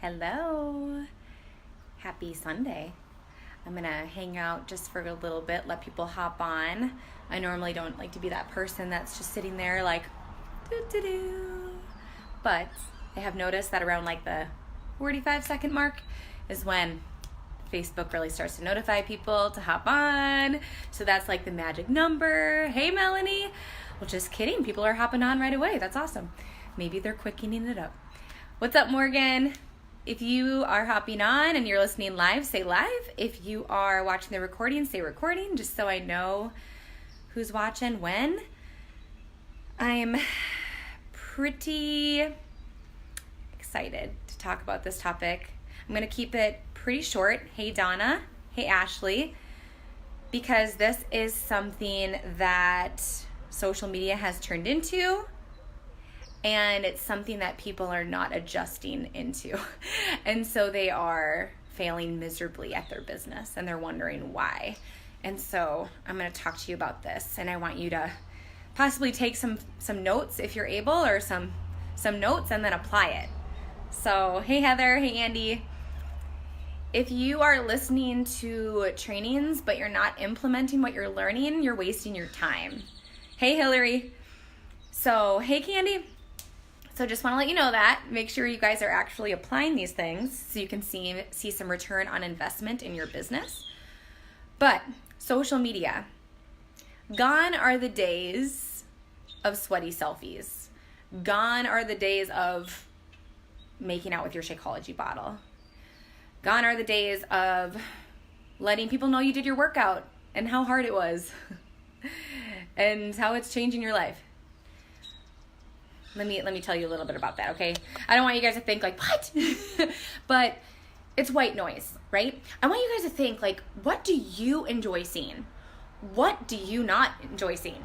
Hello. Happy Sunday. I'm going to hang out just for a little bit, let people hop on. I normally don't like to be that person that's just sitting there like, doo-doo-doo. But I have noticed that around like the 45-second mark is when Facebook really starts to notify people to hop on. So that's like the magic number. Hey, Melanie. Well, just kidding. People are hopping on right away. That's awesome. Maybe they're quickening it up. What's up, Morgan? If you are hopping on and you're listening live, say live. If you are watching the recording, say recording, just so I know who's watching when. I'm pretty excited to talk about this topic. I'm going to keep it pretty short. Hey, Donna. Hey, Ashley. Because this is something that social media has turned into. And it's something that people are not adjusting into. And so they are failing miserably at their business and they're wondering why. And so I'm going to talk to you about this, and I want you to possibly take some notes if you're able, or some notes and then apply it. So, hey Heather, hey Andy. If you are listening to trainings but you're not implementing what you're learning, you're wasting your time. Hey Hillary. So, hey Candy. So just want to let you know that. Make sure you guys are actually applying these things so you can see some return on investment in your business. But social media. Gone are the days of sweaty selfies. Gone are the days of making out with your Shakeology bottle. Gone are the days of letting people know you did your workout and how hard it was and how it's changing your life. Let me tell you a little bit about that, okay? I don't want you guys to think like, what? But it's white noise, right? I want you guys to think like, what do you enjoy seeing? What do you not enjoy seeing?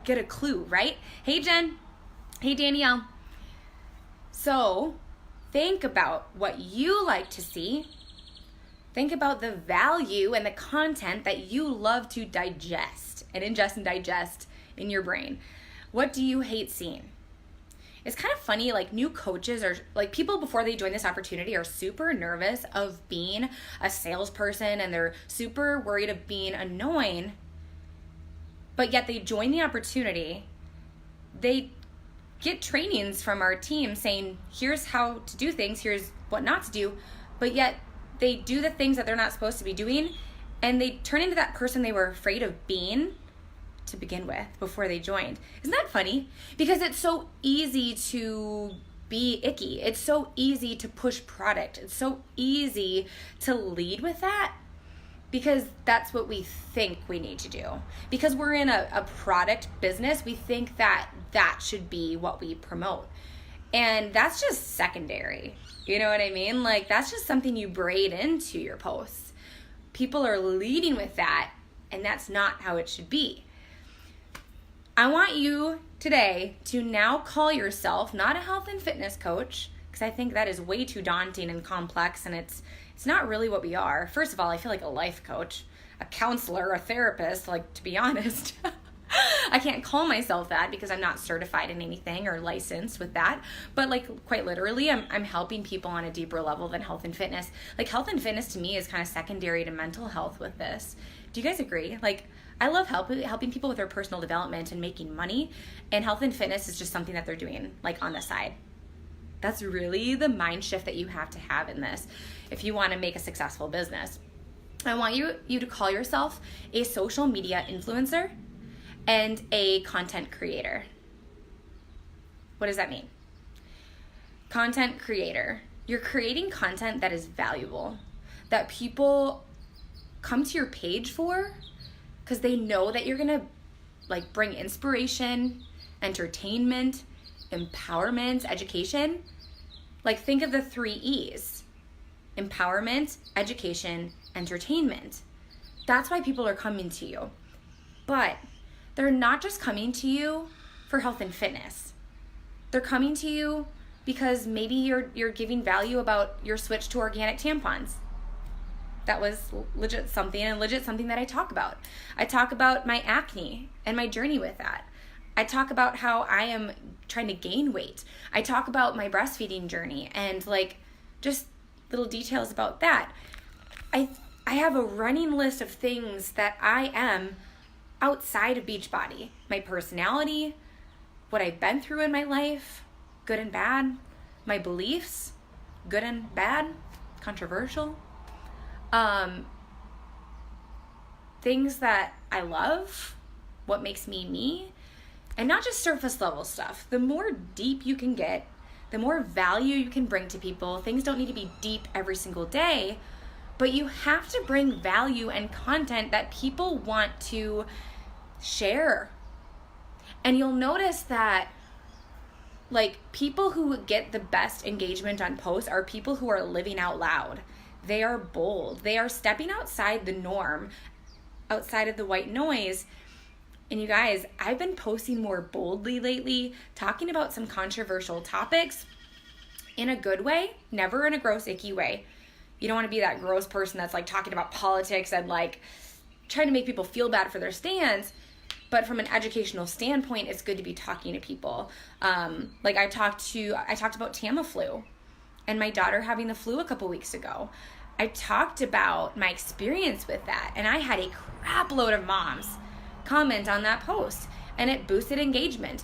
Get a clue, right? Hey, Jen. Hey, Danielle. So think about what you like to see. Think about the value and the content that you love to digest and ingest and digest in your brain. What do you hate seeing? It's kind of funny, like new coaches are like people before they join this opportunity are super nervous of being a salesperson and they're super worried of being annoying, but yet they join the opportunity. They get trainings from our team saying, here's how to do things, here's what not to do, but yet they do the things that they're not supposed to be doing, and they turn into that person they were afraid of being to begin with before they joined. Isn't that funny? Because it's so easy to be icky. It's so easy to push product. It's so easy to lead with that because that's what we think we need to do. Because we're in a product business, we think that that should be what we promote. And that's just secondary. You know what I mean? Like that's just something you braid into your posts. People are leading with that, and that's not how it should be. I want you today to now call yourself not a health and fitness coach, because I think that is way too daunting and complex, and it's not really what we are. First of all, I feel like a life coach, a counselor, a therapist, like to be honest. I can't call myself that because I'm not certified in anything or licensed with that. But like quite literally, I'm helping people on a deeper level than health and fitness. Like health and fitness to me is kind of secondary to mental health with this. Do you guys agree? Like I love helping people with their personal development and making money, and health and fitness is just something that they're doing like on the side. That's really the mind shift that you have to have in this if you want to make a successful business. I want you to call yourself a social media influencer and a content creator. What does that mean? Content creator. You're creating content that is valuable, that people come to your page for, because they know that you're gonna like bring inspiration, entertainment, empowerment, education. Like think of the 3 E's: empowerment, education, entertainment. That's why people are coming to you. But they're not just coming to you for health and fitness. They're coming to you because maybe you're giving value about your switch to organic tampons. That was legit something that I talk about. I talk about my acne and my journey with that. I talk about how I am trying to gain weight. I talk about my breastfeeding journey and like just little details about that. I have a running list of things that I am outside of Beachbody. My personality, what I've been through in my life, good and bad, my beliefs, good and bad, controversial, things that I love, what makes me me, and not just surface level stuff. The more deep you can get, the more value you can bring to people. Things don't need to be deep every single day, but you have to bring value and content that people want to share. And you'll notice that like people who get the best engagement on posts are people who are living out loud. They are bold. They are stepping outside the norm, outside of the white noise. And you guys, I've been posting more boldly lately, talking about some controversial topics in a good way, never in a gross, icky way. You don't want to be that gross person that's like talking about politics and like trying to make people feel bad for their stance. But from an educational standpoint, it's good to be talking to people. Like I talked about Tamiflu and my daughter having the flu a couple weeks ago. I talked about my experience with that, and I had a crap load of moms comment on that post, and it boosted engagement.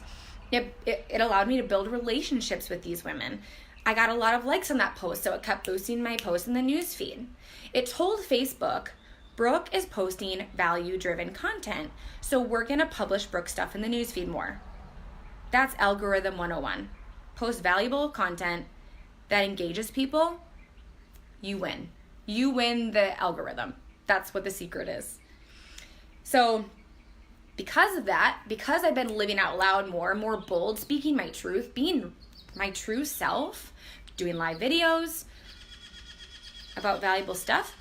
It allowed me to build relationships with these women. I got a lot of likes on that post, so it kept boosting my post in the news feed. It told Facebook, Brooke is posting value-driven content, so we're going to publish Brooke stuff in the newsfeed more. That's algorithm 101. Post valuable content that engages people, you win. You win the algorithm. That's what the secret is. So because of that, because I've been living out loud more bold, speaking my truth, being my true self, doing live videos about valuable stuff,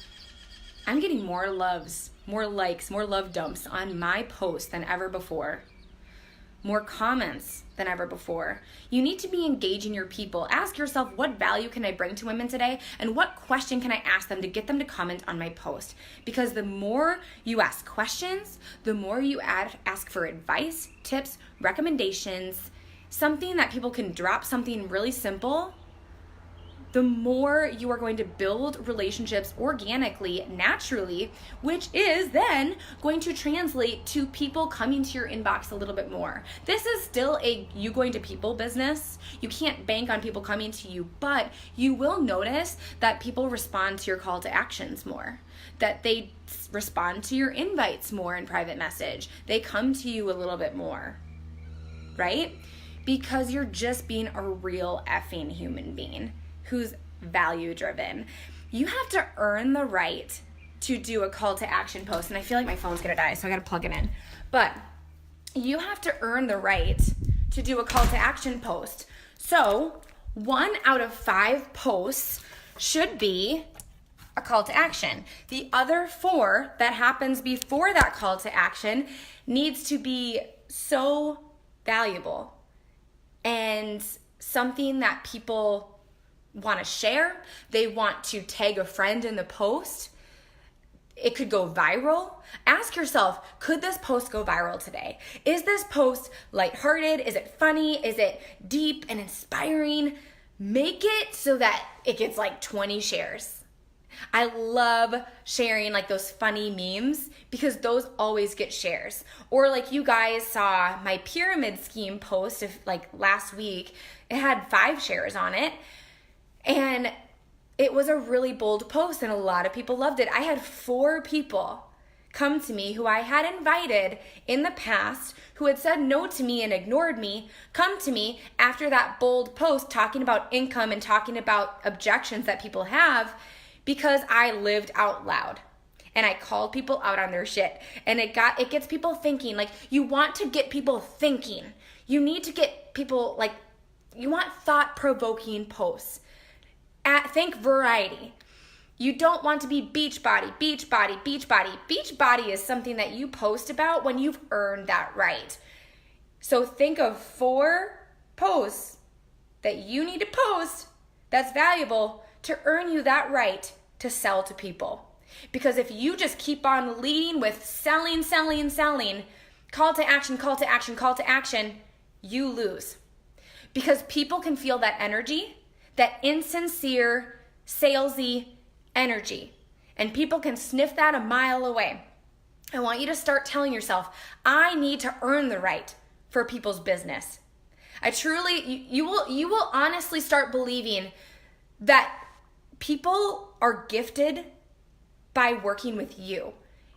I'm getting more loves, more likes, more love dumps on my posts than ever before. More comments than ever before. You need to be engaging your people. Ask yourself, what value can I bring to women today? And what question can I ask them to get them to comment on my post? Because the more you ask questions, the more you ask for advice, tips, recommendations, something that people can drop, something really simple, the more you are going to build relationships organically, naturally, which is then going to translate to people coming to your inbox a little bit more. This is still a you going to people business. You can't bank on people coming to you, but you will notice that people respond to your call to actions more, that they respond to your invites more in private message. They come to you a little bit more, right? Because you're just being a real effing human being who's value driven. You have to earn the right to do a call to action post. And I feel like my phone's gonna die, so I gotta plug it in. But you have to earn the right to do a call to action post. So 1 out of 5 posts should be a call to action. The other 4 that happens before that call to action needs to be so valuable and something that people want to share. They want to tag a friend in the post. It could go viral. Ask yourself, could this post go viral today? Is this post lighthearted? Is it funny? Is it deep and inspiring? Make it so that it gets like 20 shares. I love sharing like those funny memes because those always get shares. Or like you guys saw my pyramid scheme post of like last week. It had 5 shares on it. And it was a really bold post and a lot of people loved it. I had 4 people come to me who I had invited in the past who had said no to me and ignored me, come to me after that bold post talking about income and talking about objections that people have because I lived out loud. And I called people out on their shit. And it gets people thinking. Like, you want to get people thinking. You need to get people, like, you want thought-provoking posts. Think variety. You don't want to be Beachbody, Beachbody, Beachbody. Beachbody is something that you post about when you've earned that right. So think of 4 posts that you need to post that's valuable to earn you that right to sell to people. Because if you just keep on leading with selling, call to action, call to action, call to action, you lose. Because people can feel that energy, that insincere, salesy energy. And people can sniff that a mile away. I want you to start telling yourself, I need to earn the right for people's business. You will honestly start believing that people are gifted by working with you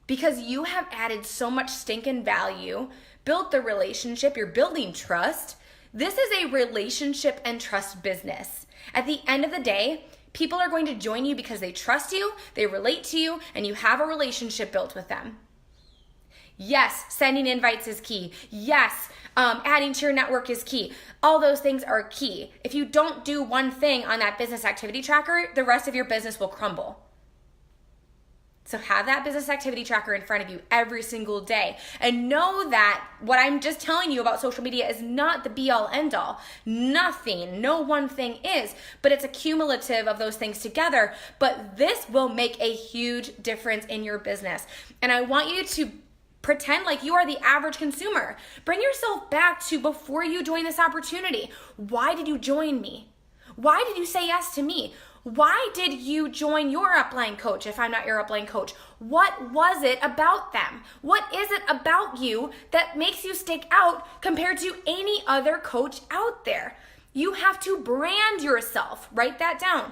because you have added so much stinking value, built the relationship, you're building trust. This is a relationship and trust business. At the end of the day, people are going to join you because they trust you, they relate to you, and you have a relationship built with them. Yes, sending invites is key. Yes, adding to your network is key. All those things are key. If you don't do one thing on that business activity tracker, the rest of your business will crumble. So have that business activity tracker in front of you every single day. And know that what I'm just telling you about social media is not the be all end all. Nothing, no one thing is, but it's a cumulative of those things together. But this will make a huge difference in your business. And I want you to pretend like you are the average consumer. Bring yourself back to before you join this opportunity. Why did you join me? Why did you say yes to me? Why did you join your upline coach if I'm not your upline coach? What was it about them? What is it about you that makes you stick out compared to any other coach out there? You have to brand yourself. Write that down.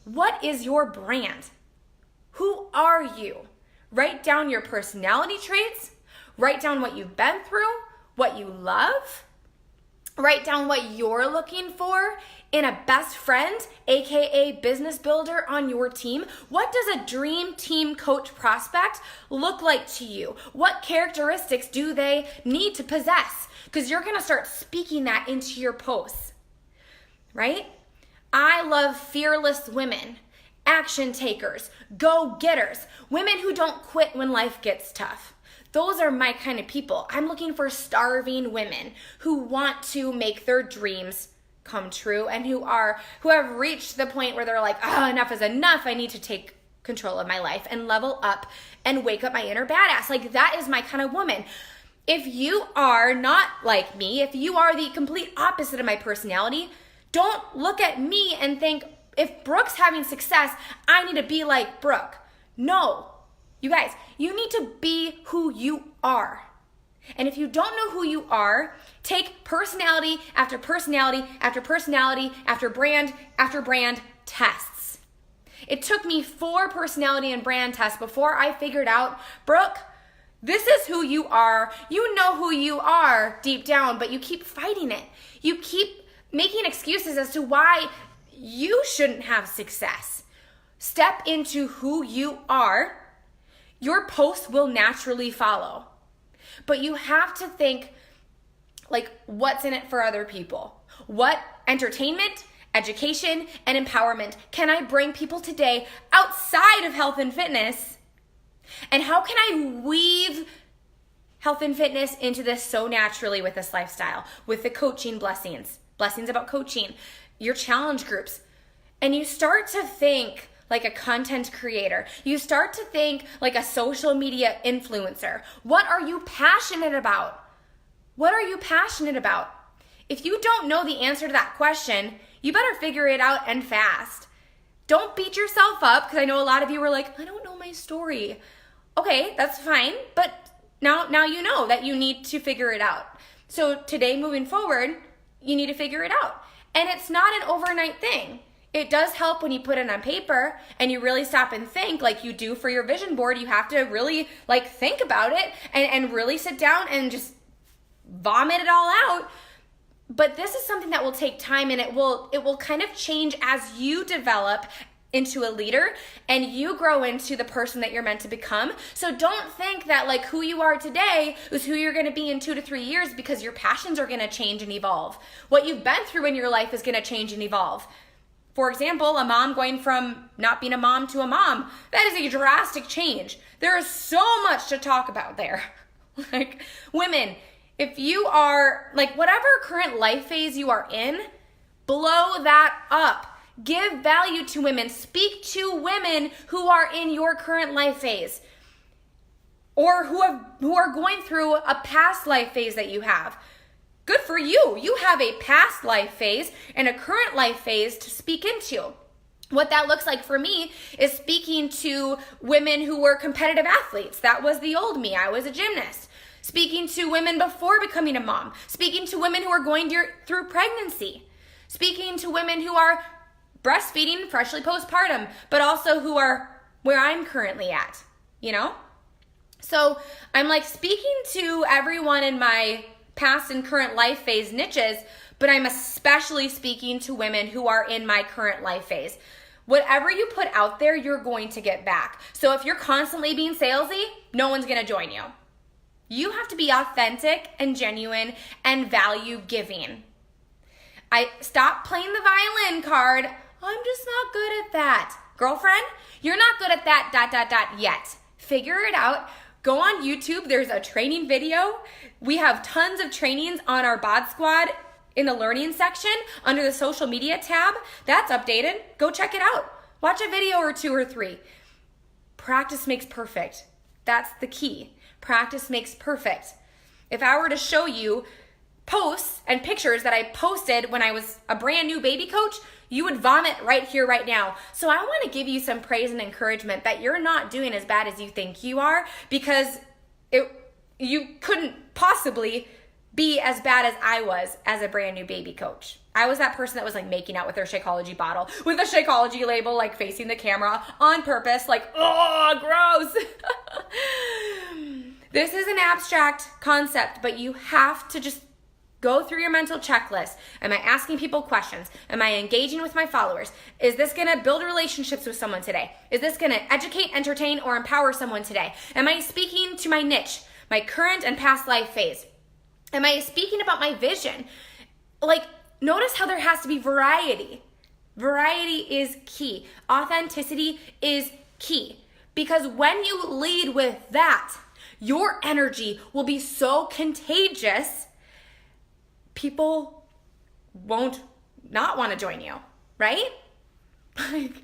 What is your brand? Who are you? Write down your personality traits. Write down what you've been through, what you love. Write down what you're looking for in a best friend, aka business builder on your team. What does a dream team coach prospect look like to you? What characteristics do they need to possess? Because you're going to start speaking that into your posts, right? I love fearless women, action takers, go-getters, women who don't quit when life gets tough. Those are my kind of people. I'm looking for starving women who want to make their dreams come true and who have reached the point where they're like, enough is enough. I need to take control of my life and level up and wake up my inner badass. Like, that is my kind of woman. If you are not like me, if you are the complete opposite of my personality, don't look at me and think, if Brooke's having success, I need to be like Brooke. No. You guys, you need to be who you are. And if you don't know who you are, take personality after personality after personality after brand tests. It took me 4 personality and brand tests before I figured out, Brooke, this is who you are. You know who you are deep down, but you keep fighting it. You keep making excuses as to why you shouldn't have success. Step into who you are. Your posts will naturally follow. But you have to think, like, what's in it for other people? What entertainment, education, and empowerment can I bring people today outside of health and fitness? And how can I weave health and fitness into this so naturally with this lifestyle, with the coaching blessings about coaching, your challenge groups? And you start to think like a content creator. You start to think like a social media influencer. What are you passionate about? What are you passionate about? If you don't know the answer to that question, you better figure it out and fast. Don't beat yourself up, because I know a lot of you were like, I don't know my story. Okay, that's fine, but now you know that you need to figure it out. So today, moving forward, you need to figure it out. And it's not an overnight thing. It does help when you put it on paper and you really stop and think, like you do for your vision board. You have to really think about it and really sit down and just vomit it all out. But this is something that will take time, and it will kind of change as you develop into a leader and you grow into the person that you're meant to become. So don't think that who you are today is who you're going to be in 2 to 3 years, because your passions are going to change and evolve. What you've been through in your life is going to change and evolve. For example, a mom going from not being a mom to a mom, that is a drastic change. There is so much to talk about there. Women, if you are, whatever current life phase you are in, blow that up. Give value to women. Speak to women who are in your current life phase. or who are going through a past life phase that you have. Good for you. You have a past life phase and a current life phase to speak into. What that looks like for me is speaking to women who were competitive athletes. That was the old me. I was a gymnast. Speaking to women before becoming a mom. Speaking to women who are going through pregnancy. Speaking to women who are breastfeeding, freshly postpartum, but also who are where I'm currently at, you know? So I'm like speaking to everyone in my past and current life phase niches, but I'm especially speaking to women who are in my current life phase. Whatever you put out there, you're going to get back. So if you're constantly being salesy, no one's going to join you. You have to be authentic and genuine and value giving. I stop playing the violin card. I'm just not good at that. Girlfriend, you're not good at that, yet. Figure it out. Go on YouTube. There's a training video. We have tons of trainings on our Bod Squad in the learning section under the social media tab. That's updated. Go check it out. Watch a video or 2 or 3. Practice makes perfect. That's the key. Practice makes perfect. If I were to show you posts and pictures that I posted when I was a brand new baby coach, you would vomit right here, right now. So I want to give you some praise and encouragement that you're not doing as bad as you think you are, because you couldn't possibly be as bad as I was as a brand new baby coach. I was that person that was like making out with their Shakeology bottle with the Shakeology label like facing the camera on purpose, like, oh, gross. This is an abstract concept, but you have to just go through your mental checklist. Am I asking people questions? Am I engaging with my followers? Is this going to build relationships with someone today? Is this going to educate, entertain, or empower someone today? Am I speaking to my niche, my current and past life phase? Am I speaking about my vision? Like, notice how there has to be variety. Variety is key. Authenticity is key. Because when you lead with that, your energy will be so contagious, people won't not want to join you, right? Like,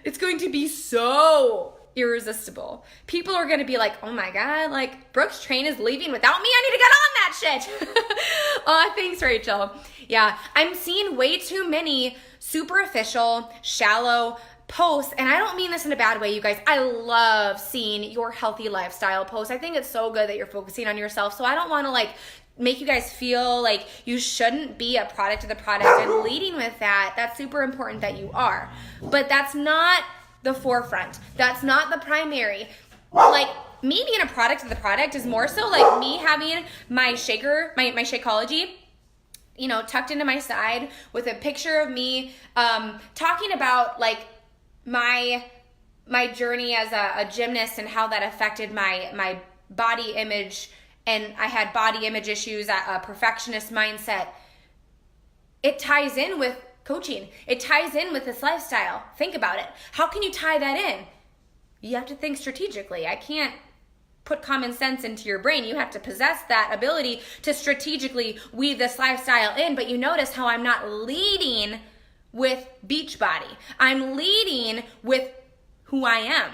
it's going to be so irresistible. People are going to be like, oh my God, like Brooke's train is leaving without me. I need to get on that shit. Oh, thanks, Rachel. Yeah, I'm seeing way too many superficial, shallow posts, and I don't mean this in a bad way, you guys. I love seeing your healthy lifestyle posts. I think it's so good that you're focusing on yourself. So I don't want to like make you guys feel like you shouldn't be a product of the product and leading with that. That's super important that you are. But that's not the forefront. That's not the primary. Like, me being a product of the product is more so like me having my shaker, my Shakeology, you know, tucked into my side with a picture of me talking about like my journey as a gymnast and how that affected my body image. And I had body image issues, a perfectionist mindset. It ties in with coaching. It ties in with this lifestyle. Think about it. How can you tie that in? You have to think strategically. I can't put common sense into your brain. You have to possess that ability to strategically weave this lifestyle in. But you notice how I'm not leading with Beachbody. I'm leading with who I am.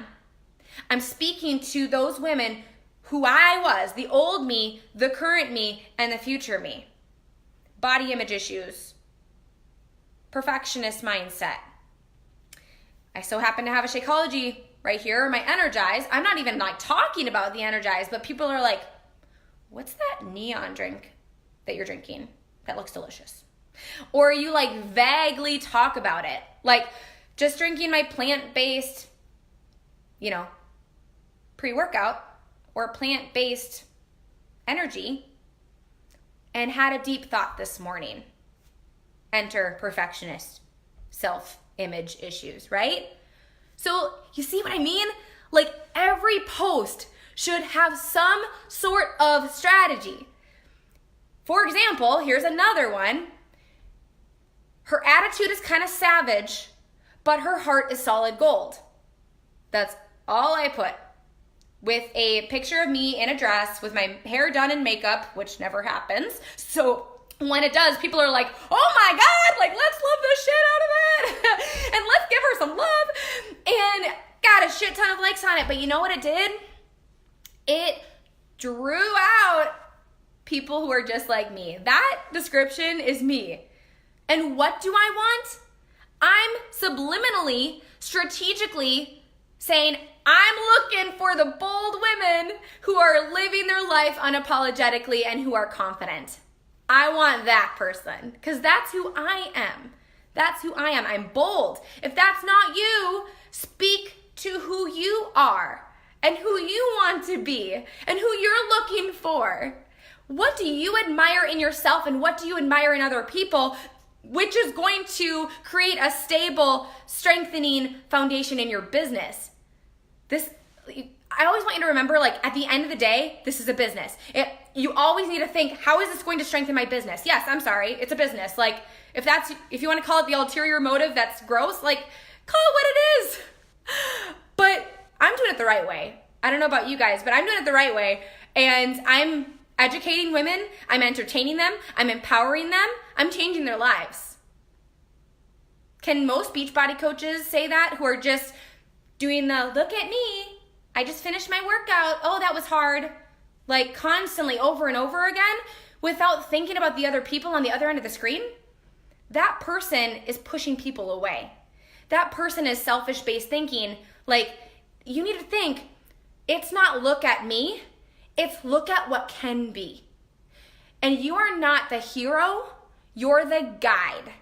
I'm speaking to those women who I was, the old me, the current me, and the future me. Body image issues, perfectionist mindset. I so happen to have a Shakeology right here, my Energize. I'm not even like talking about the Energize, but people are like, what's that neon drink that you're drinking? That looks delicious. Or you like vaguely talk about it. Like just drinking my plant-based, you know, pre-workout or plant-based energy and had a deep thought this morning. Enter perfectionist self-image issues, right? So you see what I mean? Like every post should have some sort of strategy. For example, here's another one. Her attitude is kind of savage, but her heart is solid gold. That's all I put. With a picture of me in a dress with my hair done and makeup, which never happens. So when it does, people are like, oh my God, like let's love the shit out of it. And let's give her some love. And got a shit ton of likes on it. But you know what it did? it drew out people who are just like me. That description is me. And what do I want? I'm subliminally, strategically saying, I'm looking for the bold women who are living their life unapologetically and who are confident. I want that person because that's who I am. That's who I am. I'm bold. If that's not you, speak to who you are and who you want to be and who you're looking for. What do you admire in yourself and what do you admire in other people, which is going to create a stable, strengthening foundation in your business? I always want you to remember, like, at the end of the day, this is a business. You always need to think, how is this going to strengthen my business? Yes, I'm sorry, it's a business. Like, if you want to call it the ulterior motive, that's gross. Like, call it what it is. But I'm doing it the right way. I don't know about you guys, but I'm doing it the right way. And I'm educating women. I'm entertaining them. I'm empowering them. I'm changing their lives. Can most Beachbody coaches say that, who are just doing the, look at me, I just finished my workout, oh, that was hard, like constantly over and over again without thinking about the other people on the other end of the screen? That person is pushing people away. That person is selfish-based thinking. Like, you need to think, it's not look at me, it's look at what can be. And you are not the hero, you're the guide.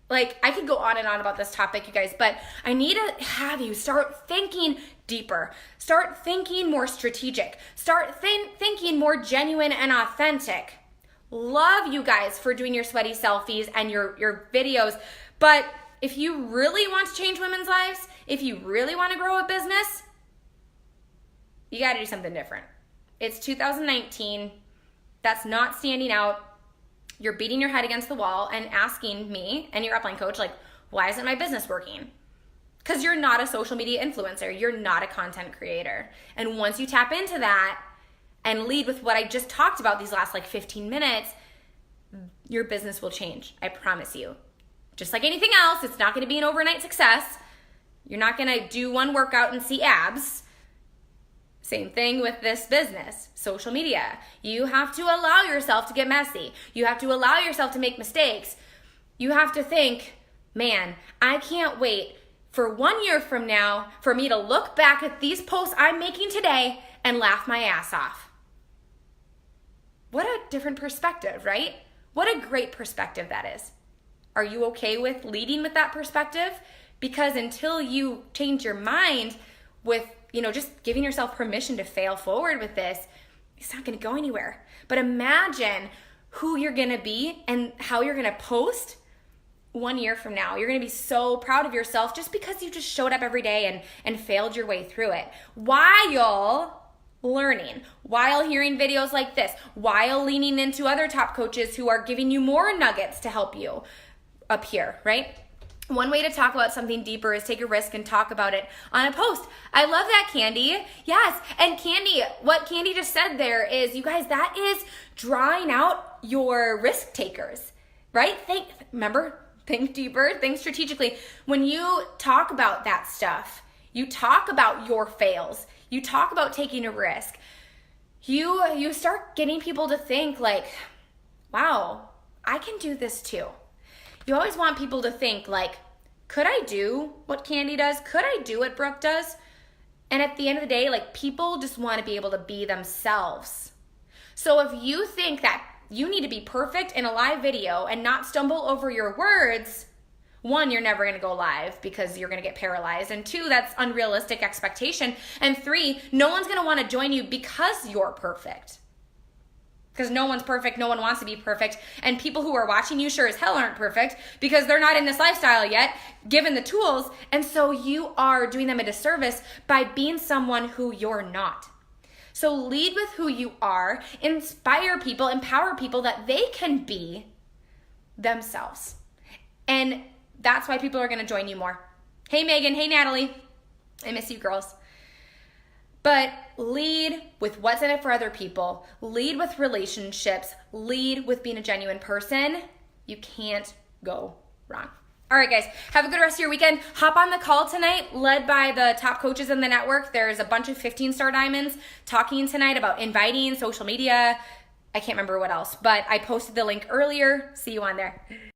Like, I could go on and on about this topic, you guys, but I need to have you start thinking deeper. Start thinking more strategic. Start thinking more genuine and authentic. Love you guys for doing your sweaty selfies and your videos. But if you really want to change women's lives, if you really want to grow a business, you got to do something different. It's 2019. That's not standing out. You're beating your head against the wall and asking me and your upline coach, like, why isn't my business working? Because you're not a social media influencer. You're not a content creator. And once you tap into that and lead with what I just talked about these last 15 minutes, your business will change. I promise you. Just like anything else, it's not going to be an overnight success. You're not going to do one workout and see abs. Same thing with this business, social media. You have to allow yourself to get messy. You have to allow yourself to make mistakes. You have to think, man, I can't wait for 1 year from now for me to look back at these posts I'm making today and laugh my ass off. What a different perspective, right? What a great perspective that is. Are you okay with leading with that perspective? Because until you change your mind with just giving yourself permission to fail forward with this, it's not going to go anywhere. But imagine who you're going to be and how you're going to post 1 year from now. You're going to be so proud of yourself just because you just showed up every day and failed your way through it. While learning, while hearing videos like this, while leaning into other top coaches who are giving you more nuggets to help you up here, right? One way to talk about something deeper is take a risk and talk about it on a post. I love that, Candy. Yes, and Candy, what Candy just said there is, you guys, that is drawing out your risk takers, right? Think deeper, think strategically. When you talk about that stuff, you talk about your fails, you talk about taking a risk, you start getting people to think like, wow, I can do this too. You always want people to think like, could I do what Candy does? Could I do what Brooke does? And at the end of the day, people just want to be able to be themselves. So if you think that you need to be perfect in a live video and not stumble over your words, 1, you're never going to go live because you're going to get paralyzed. And 2, that's unrealistic expectation. And 3, no one's going to want to join you because you're perfect. Because no one's perfect, no one wants to be perfect, and people who are watching you sure as hell aren't perfect because they're not in this lifestyle yet, given the tools, and so you are doing them a disservice by being someone who you're not. So lead with who you are, inspire people, empower people that they can be themselves. And that's why people are going to join you more. Hey Megan, hey Natalie, I miss you girls. But lead with what's in it for other people. Lead with relationships. Lead with being a genuine person. You can't go wrong. All right, guys, have a good rest of your weekend. Hop on the call tonight, led by the top coaches in the network. There's a bunch of 15-star diamonds talking tonight about inviting, social media. I can't remember what else, but I posted the link earlier. See you on there.